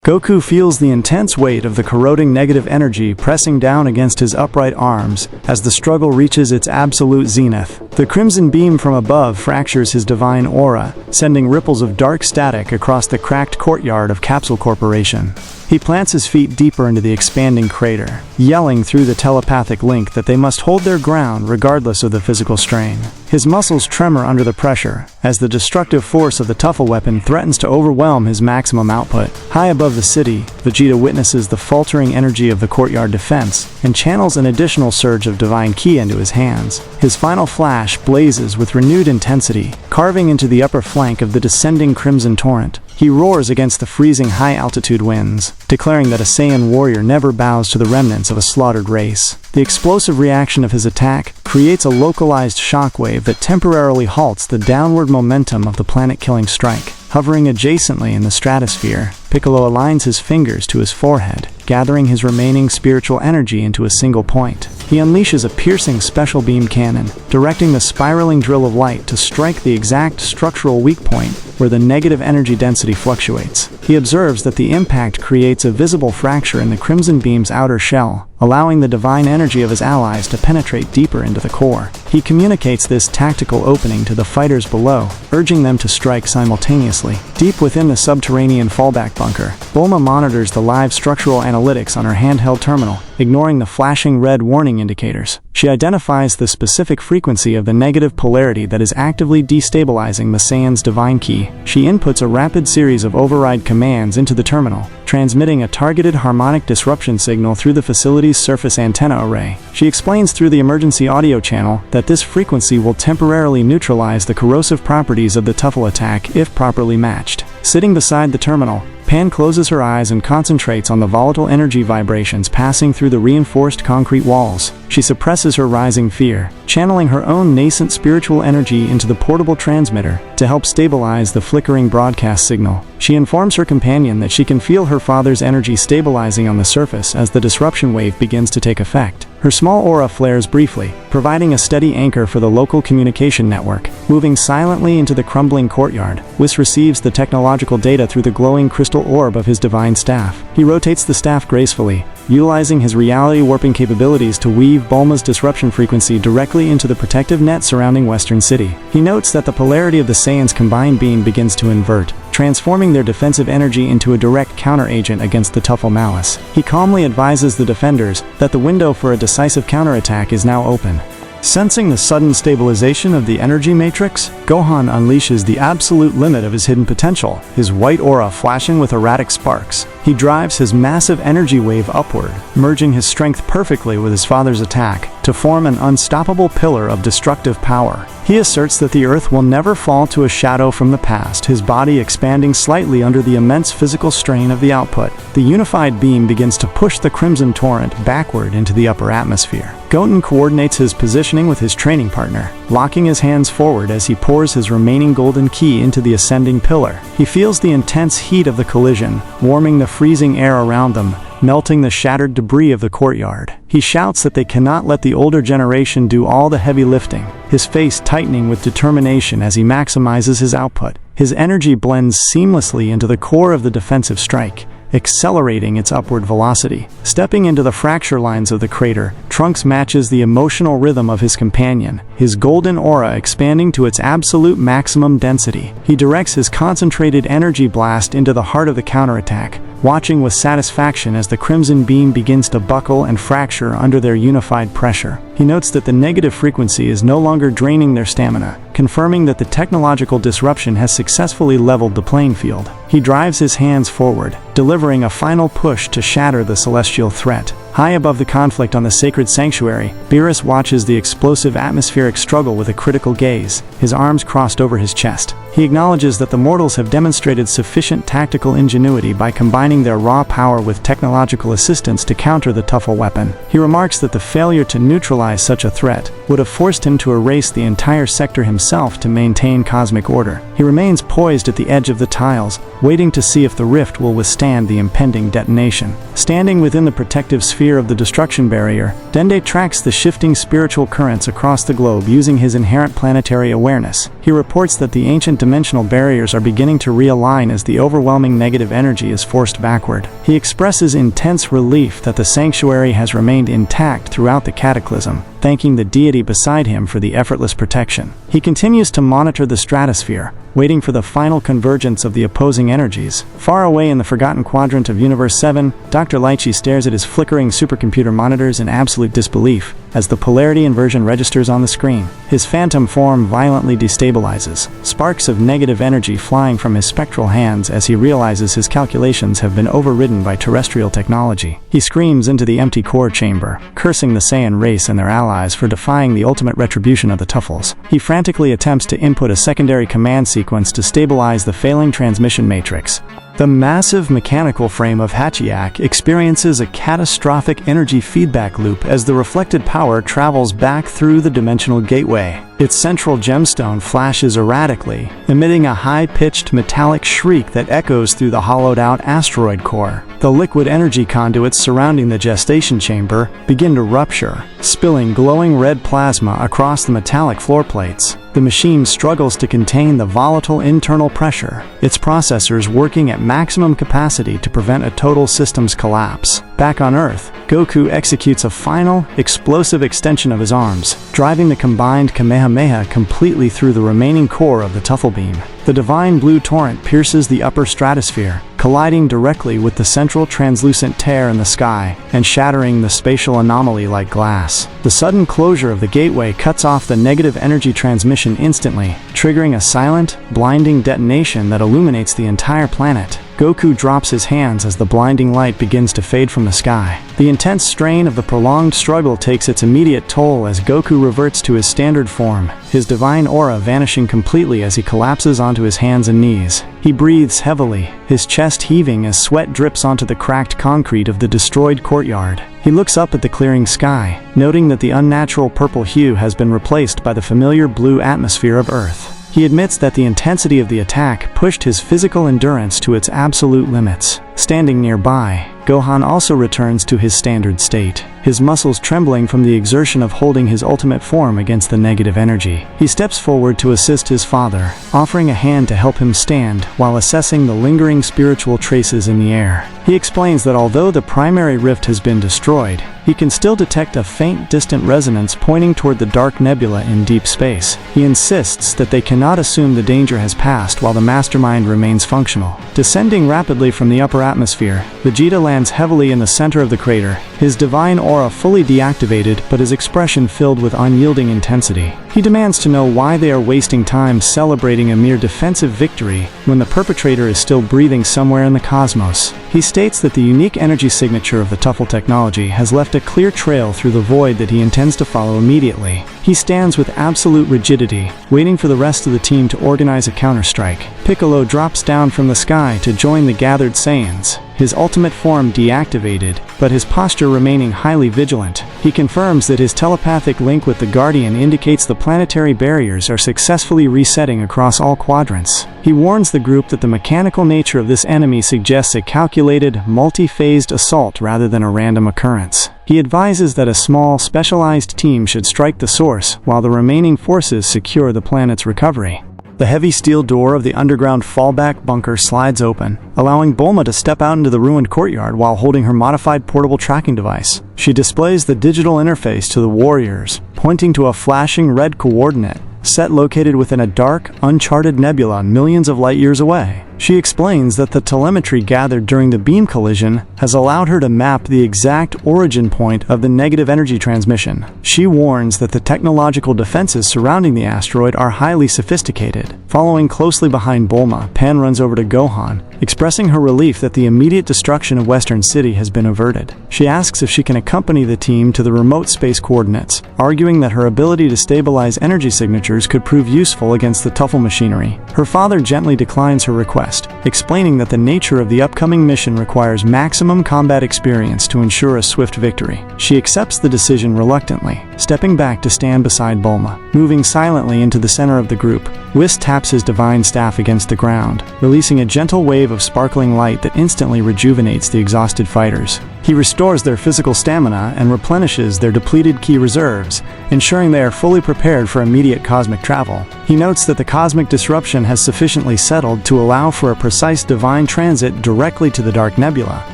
Goku feels the intense weight of the corroding negative energy pressing down against his upright arms as the struggle reaches its absolute zenith. The crimson beam from above fractures his divine aura, sending ripples of dark static across the cracked courtyard of Capsule Corporation. He plants his feet deeper into the expanding crater, yelling through the telepathic link that they must hold their ground regardless of the physical strain. His muscles tremor under the pressure, as the destructive force of the Tuffle weapon threatens to overwhelm his maximum output. High above the city, Vegeta witnesses the faltering energy of the courtyard defense, and channels an additional surge of divine ki into his hands. His final flash blazes with renewed intensity, carving into the upper flank of the descending crimson torrent. He roars against the freezing high-altitude winds, declaring that a Saiyan warrior never bows to the remnants of a slaughtered race. The explosive reaction of his attack creates a localized shockwave that temporarily halts the downward momentum of the planet-killing strike. Hovering adjacently in the stratosphere, Piccolo aligns his fingers to his forehead, gathering his remaining spiritual energy into a single point. He unleashes a piercing special beam cannon, directing the spiraling drill of light to strike the exact structural weak point where the negative energy density fluctuates. He observes that the impact creates a visible fracture in the crimson beam's outer shell, allowing the divine energy of his allies to penetrate deeper into the core. He communicates this tactical opening to the fighters below, urging them to strike simultaneously. Deep within the subterranean fallback bunker, Bulma monitors the live structural analytics on her handheld terminal, ignoring the flashing red warning indicators. She identifies the specific frequency of the negative polarity that is actively destabilizing the Saiyan's divine ki. She inputs a rapid series of override commands into the terminal, transmitting a targeted harmonic disruption signal through the facility's surface antenna array. She explains through the emergency audio channel that this frequency will temporarily neutralize the corrosive properties of the Tuffle attack if properly matched. Sitting beside the terminal, Pan closes her eyes and concentrates on the volatile energy vibrations passing through the reinforced concrete walls. She suppresses her rising fear, channeling her own nascent spiritual energy into the portable transmitter to help stabilize the flickering broadcast signal. She informs her companion that she can feel her father's energy stabilizing on the surface as the disruption wave begins to take effect. Her small aura flares briefly, providing a steady anchor for the local communication network. Moving silently into the crumbling courtyard, Whis receives the technological data through the glowing crystal orb of his divine staff. He rotates the staff gracefully, utilizing his reality warping capabilities to weave Bulma's disruption frequency directly into the protective net surrounding Western City. He notes that the polarity of the Saiyans' combined beam begins to invert, transforming their defensive energy into a direct counteragent against the Tuffle malice. He calmly advises the defenders that the window for a decisive counterattack is now open. Sensing the sudden stabilization of the energy matrix, Gohan unleashes the absolute limit of his hidden potential, his white aura flashing with erratic sparks. He drives his massive energy wave upward, merging his strength perfectly with his father's attack to form an unstoppable pillar of destructive power. He asserts that the Earth will never fall to a shadow from the past, his body expanding slightly under the immense physical strain of the output. The unified beam begins to push the crimson torrent backward into the upper atmosphere. Goten coordinates his positioning with his training partner, locking his hands forward as he pours his remaining golden ki into the ascending pillar. He feels the intense heat of the collision, warming the freezing air around them, melting the shattered debris of the courtyard. He shouts that they cannot let the older generation do all the heavy lifting, his face tightening with determination as he maximizes his output. His energy blends seamlessly into the core of the defensive strike, accelerating its upward velocity. Stepping into the fracture lines of the crater, Trunks matches the emotional rhythm of his companion, his golden aura expanding to its absolute maximum density. He directs his concentrated energy blast into the heart of the counterattack, watching with satisfaction as the crimson beam begins to buckle and fracture under their unified pressure. He notes that the negative frequency is no longer draining their stamina, confirming that the technological disruption has successfully leveled the playing field. He drives his hands forward, delivering a final push to shatter the celestial threat. High above the conflict on the sacred sanctuary, Beerus watches the explosive atmospheric struggle with a critical gaze, his arms crossed over his chest. He acknowledges that the mortals have demonstrated sufficient tactical ingenuity by combining their raw power with technological assistance to counter the Tuffle weapon. He remarks that the failure to neutralize such a threat would have forced him to erase the entire sector himself to maintain cosmic order. He remains poised at the edge of the tiles, waiting to see if the rift will withstand the impending detonation. Standing within the protective sphere of the destruction barrier, Dende tracks the shifting spiritual currents across the globe using his inherent planetary awareness. He reports that the ancient dimensional barriers are beginning to realign as the overwhelming negative energy is forced backward. He expresses intense relief that the sanctuary has remained intact throughout the cataclysm, thanking the deity beside him for the effortless protection. He continues to monitor the stratosphere, waiting for the final convergence of the opposing energies. Far away in the forgotten quadrant of Universe 7, Dr. Lychee stares at his flickering supercomputer monitors in absolute disbelief as the polarity inversion registers on the screen. His phantom form violently destabilizes, sparks of negative energy flying from his spectral hands as he realizes his calculations have been overridden by terrestrial technology. He screams into the empty core chamber, cursing the Saiyan race and their allies for defying the ultimate retribution of the Tuffles. He frantically attempts to input a secondary command sequence to stabilize the failing transmission matrix. The massive mechanical frame of Hatchiyack experiences a catastrophic energy feedback loop as the reflected power travels back through the dimensional gateway. Its central gemstone flashes erratically, emitting a high-pitched metallic shriek that echoes through the hollowed-out asteroid core. The liquid energy conduits surrounding the gestation chamber begin to rupture, spilling glowing red plasma across the metallic floor plates. The machine struggles to contain the volatile internal pressure, its processors working at maximum capacity to prevent a total systems collapse. Back on Earth, Goku executes a final, explosive extension of his arms, driving the combined Kamehameha completely through the remaining core of the Tuffle beam. The divine blue torrent pierces the upper stratosphere, colliding directly with the central translucent tear in the sky and shattering the spatial anomaly like glass. The sudden closure of the gateway cuts off the negative energy transmission instantly, triggering a silent, blinding detonation that illuminates the entire planet. Goku drops his hands as the blinding light begins to fade from the sky. The intense strain of the prolonged struggle takes its immediate toll as Goku reverts to his standard form, his divine aura vanishing completely as he collapses onto his hands and knees. He breathes heavily, his chest heaving as sweat drips onto the cracked concrete of the destroyed courtyard. He looks up at the clearing sky, noting that the unnatural purple hue has been replaced by the familiar blue atmosphere of Earth. He admits that the intensity of the attack pushed his physical endurance to its absolute limits. Standing nearby, Gohan also returns to his standard state, his muscles trembling from the exertion of holding his ultimate form against the negative energy. He steps forward to assist his father, offering a hand to help him stand while assessing the lingering spiritual traces in the air. He explains that although the primary rift has been destroyed, he can still detect a faint, distant resonance pointing toward the dark nebula in deep space. He insists that they cannot assume the danger has passed while the mastermind remains functional. Descending rapidly from the upper atmosphere, Vegeta lands heavily in the center of the crater, his divine aura fully deactivated but his expression filled with unyielding intensity. He demands to know why they are wasting time celebrating a mere defensive victory when the perpetrator is still breathing somewhere in the cosmos. He states that the unique energy signature of the Tuffle technology has left a clear trail through the void that he intends to follow immediately. He stands with absolute rigidity, waiting for the rest of the team to organize a counterstrike. Piccolo drops down from the sky to join the gathered Saiyans, his ultimate form deactivated, but his posture remaining highly vigilant. He confirms that his telepathic link with the Guardian indicates the planetary barriers are successfully resetting across all quadrants. He warns the group that the mechanical nature of this enemy suggests a calculated, multi-phased assault rather than a random occurrence. He advises that a small, specialized team should strike the source while the remaining forces secure the planet's recovery. The heavy steel door of the underground fallback bunker slides open, allowing Bulma to step out into the ruined courtyard while holding her modified portable tracking device. She displays the digital interface to the warriors, pointing to a flashing red coordinate set located within a dark, uncharted nebula millions of light years away. She explains that the telemetry gathered during the beam collision has allowed her to map the exact origin point of the negative energy transmission. She warns that the technological defenses surrounding the asteroid are highly sophisticated. Following closely behind Bulma, Pan runs over to Gohan, expressing her relief that the immediate destruction of Western City has been averted. She asks if she can accompany the team to the remote space coordinates, arguing that her ability to stabilize energy signatures could prove useful against the Tuffle machinery. Her father gently declines her request, explaining that the nature of the upcoming mission requires maximum combat experience to ensure a swift victory. She accepts the decision reluctantly, stepping back to stand beside Bulma. Moving silently into the center of the group, Whis taps his divine staff against the ground, releasing a gentle wave of sparkling light that instantly rejuvenates the exhausted fighters. He restores their physical stamina and replenishes their depleted ki reserves, ensuring they are fully prepared for immediate cosmic travel. He notes that the cosmic disruption has sufficiently settled to allow for a precise divine transit directly to the Dark Nebula.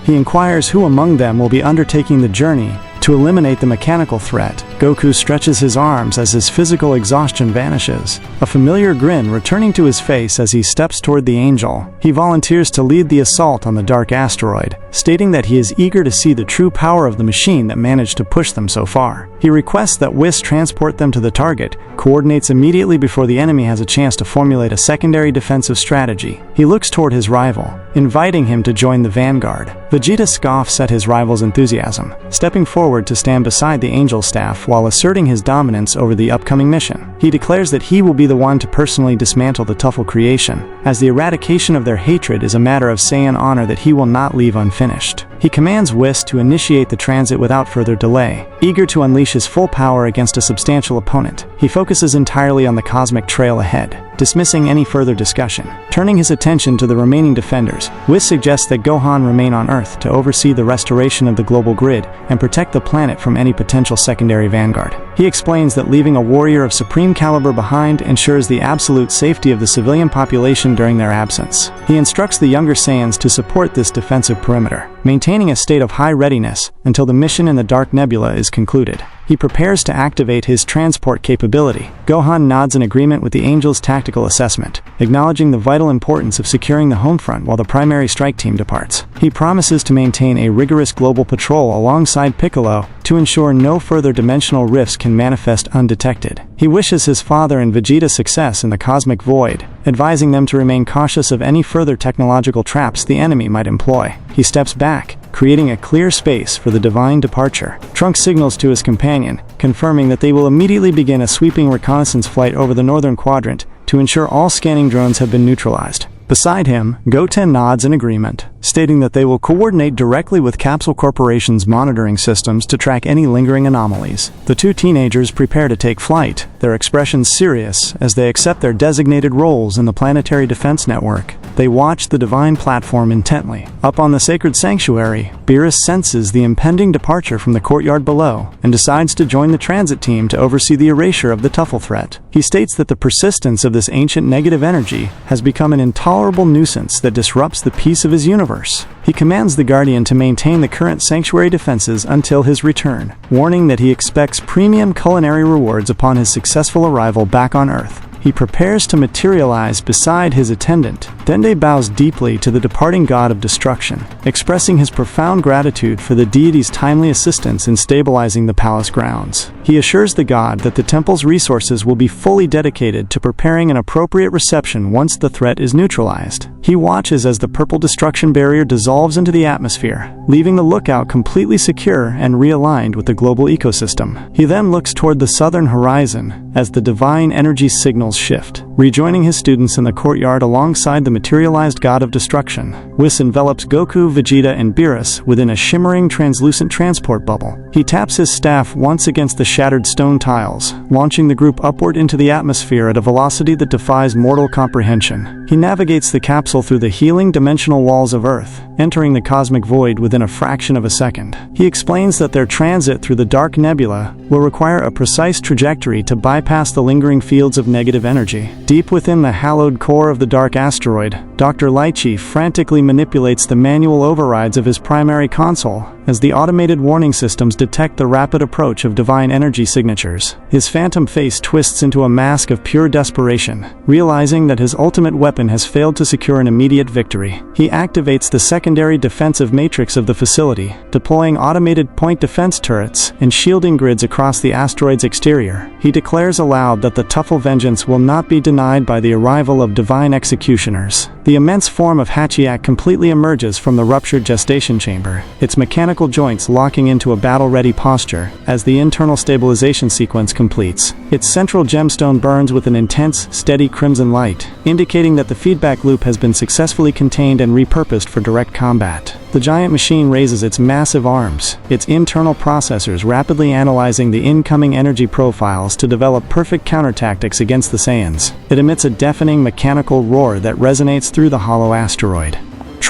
He inquires who among them will be undertaking the journey to eliminate the mechanical threat. Goku stretches his arms as his physical exhaustion vanishes, a familiar grin returning to his face as he steps toward the angel. He volunteers to lead the assault on the dark asteroid, stating that he is eager to see the true power of the machine that managed to push them so far. He requests that Whis transport them to the target, coordinates immediately before the enemy has a chance to formulate a secondary defensive strategy. He looks toward his rival, inviting him to join the vanguard. Vegeta scoffs at his rival's enthusiasm, stepping forward to stand beside the angel staff while asserting his dominance over the upcoming mission. He declares that he will be the one to personally dismantle the Tuffle creation, as the eradication of their hatred is a matter of Saiyan honor that he will not leave unfinished. He commands Whis to initiate the transit without further delay, eager to unleash his full power against a substantial opponent. He focuses entirely on the cosmic trail ahead, dismissing any further discussion. Turning his attention to the remaining defenders, Whis suggests that Gohan remain on Earth to oversee the restoration of the global grid and protect the planet from any potential secondary vanguard. He explains that leaving a warrior of supreme caliber behind ensures the absolute safety of the civilian population during their absence. He instructs the younger Saiyans to support this defensive perimeter, maintaining a state of high readiness until the mission in the Dark Nebula is concluded. He prepares to activate his transport capability. Gohan nods in agreement with the Angel's tactical assessment, acknowledging the vital importance of securing the home front while the primary strike team departs. He promises to maintain a rigorous global patrol alongside Piccolo to ensure no further dimensional rifts can manifest undetected. He wishes his father and Vegeta success in the cosmic void, advising them to remain cautious of any further technological traps the enemy might employ. He steps back, creating a clear space for the divine departure. Trunks signals to his companion, confirming that they will immediately begin a sweeping reconnaissance flight over the northern quadrant to ensure all scanning drones have been neutralized. Beside him, Goten nods in agreement, stating that they will coordinate directly with Capsule Corporation's monitoring systems to track any lingering anomalies. The two teenagers prepare to take flight, their expressions serious as they accept their designated roles in the planetary defense network. They watch the divine platform intently. Up on the sacred sanctuary, Beerus senses the impending departure from the courtyard below and decides to join the transit team to oversee the erasure of the Tuffle threat. He states that the persistence of this ancient negative energy has become an intolerable nuisance that disrupts the peace of his universe. He commands the Guardian to maintain the current sanctuary defenses until his return, warning that he expects premium culinary rewards upon his successful arrival back on Earth. He prepares to materialize beside his attendant. Dende bows deeply to the departing god of destruction, expressing his profound gratitude for the deity's timely assistance in stabilizing the palace grounds. He assures the god that the temple's resources will be fully dedicated to preparing an appropriate reception once the threat is neutralized. He watches as the purple destruction barrier dissolves into the atmosphere, leaving the lookout completely secure and realigned with the global ecosystem. He then looks toward the southern horizon as the divine energy signals shift, rejoining his students in the courtyard alongside the materialized god of destruction. Whis envelops Goku, Vegeta, and Beerus within a shimmering translucent transport bubble. He taps his staff once against the shattered stone tiles, launching the group upward into the atmosphere at a velocity that defies mortal comprehension. He navigates the capsule through the healing dimensional walls of Earth, entering the cosmic void within a fraction of a second. He explains that their transit through the Dark Nebula will require a precise trajectory to bypass the lingering fields of negative energy. Deep within the hallowed core of the dark asteroid, Dr. Lychee frantically manipulates the manual overrides of his primary console as the automated warning systems detect the rapid approach of divine energy signatures. His phantom face twists into a mask of pure desperation, realizing that his ultimate weapon has failed to secure an immediate victory. He activates the secondary defensive matrix of the facility, deploying automated point defense turrets and shielding grids across the asteroid's exterior. He declares aloud that the Tuffle vengeance will not be denied by the arrival of divine executioners. The immense form of Hatchiyack completely emerges from the ruptured gestation chamber, its mechanical joints locking into a battle-ready posture as the internal stabilization sequence completes. Its central gemstone burns with an intense, steady crimson light, indicating that the feedback loop has been successfully contained and repurposed for direct combat. The giant machine raises its massive arms, its internal processors rapidly analyzing the incoming energy profiles to develop perfect countertactics against the Saiyans. It emits a deafening mechanical roar that resonates through the hollow asteroid.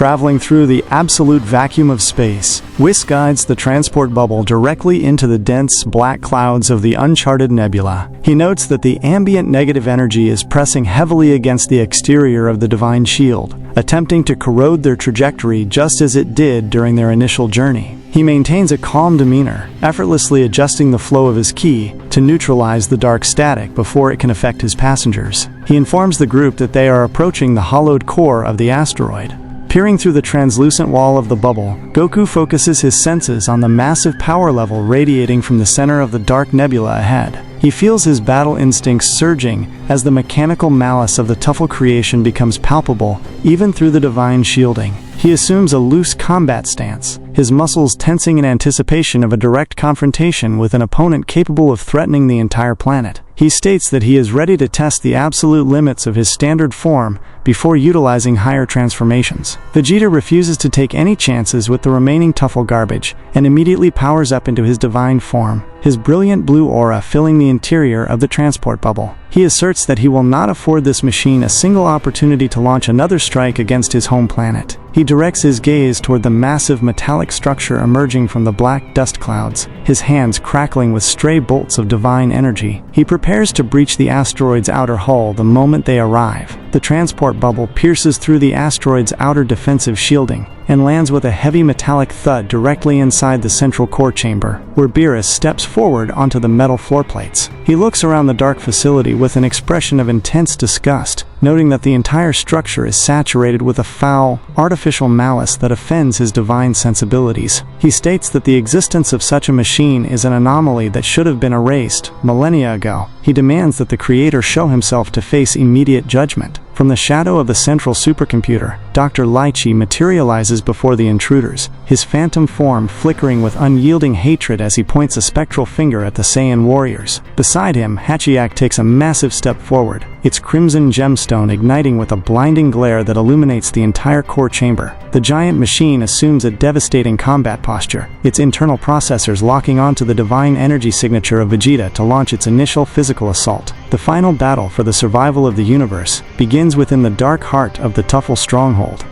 Traveling through the absolute vacuum of space, Whis guides the transport bubble directly into the dense, black clouds of the uncharted nebula. He notes that the ambient negative energy is pressing heavily against the exterior of the divine shield, attempting to corrode their trajectory just as it did during their initial journey. He maintains a calm demeanor, effortlessly adjusting the flow of his ki to neutralize the dark static before it can affect his passengers. He informs the group that they are approaching the hollowed core of the asteroid. Peering through the translucent wall of the bubble, Goku focuses his senses on the massive power level radiating from the center of the dark nebula ahead. He feels his battle instincts surging as the mechanical malice of the Tuffle creation becomes palpable, even through the divine shielding. He assumes a loose combat stance, his muscles tensing in anticipation of a direct confrontation with an opponent capable of threatening the entire planet. He states that he is ready to test the absolute limits of his standard form before utilizing higher transformations. Vegeta refuses to take any chances with the remaining Tuffle garbage and immediately powers up into his divine form, his brilliant blue aura filling the interior of the transport bubble. He asserts that he will not afford this machine a single opportunity to launch another strike against his home planet. He directs his gaze toward the massive metallic structure emerging from the black dust clouds, his hands crackling with stray bolts of divine energy. He prepares to breach the asteroid's outer hull the moment they arrive. The transport bubble pierces through the asteroid's outer defensive shielding and lands with a heavy metallic thud directly inside the central core chamber, where Beerus steps forward onto the metal floor plates. He looks around the dark facility with an expression of intense disgust, noting that the entire structure is saturated with a foul, artificial malice that offends his divine sensibilities. He states that the existence of such a machine is an anomaly that should have been erased millennia ago. He demands that the creator show himself to face immediate judgment. From the shadow of the central supercomputer, Dr. Lychee materializes before the intruders, his phantom form flickering with unyielding hatred as he points a spectral finger at the Saiyan warriors. Beside him, Hatchiyack takes a massive step forward, its crimson gemstone igniting with a blinding glare that illuminates the entire core chamber. The giant machine assumes a devastating combat posture, its internal processors locking onto the divine energy signature of Vegeta to launch its initial physical assault. The final battle for the survival of the universe begins within the dark heart of the Tuffle stronghold.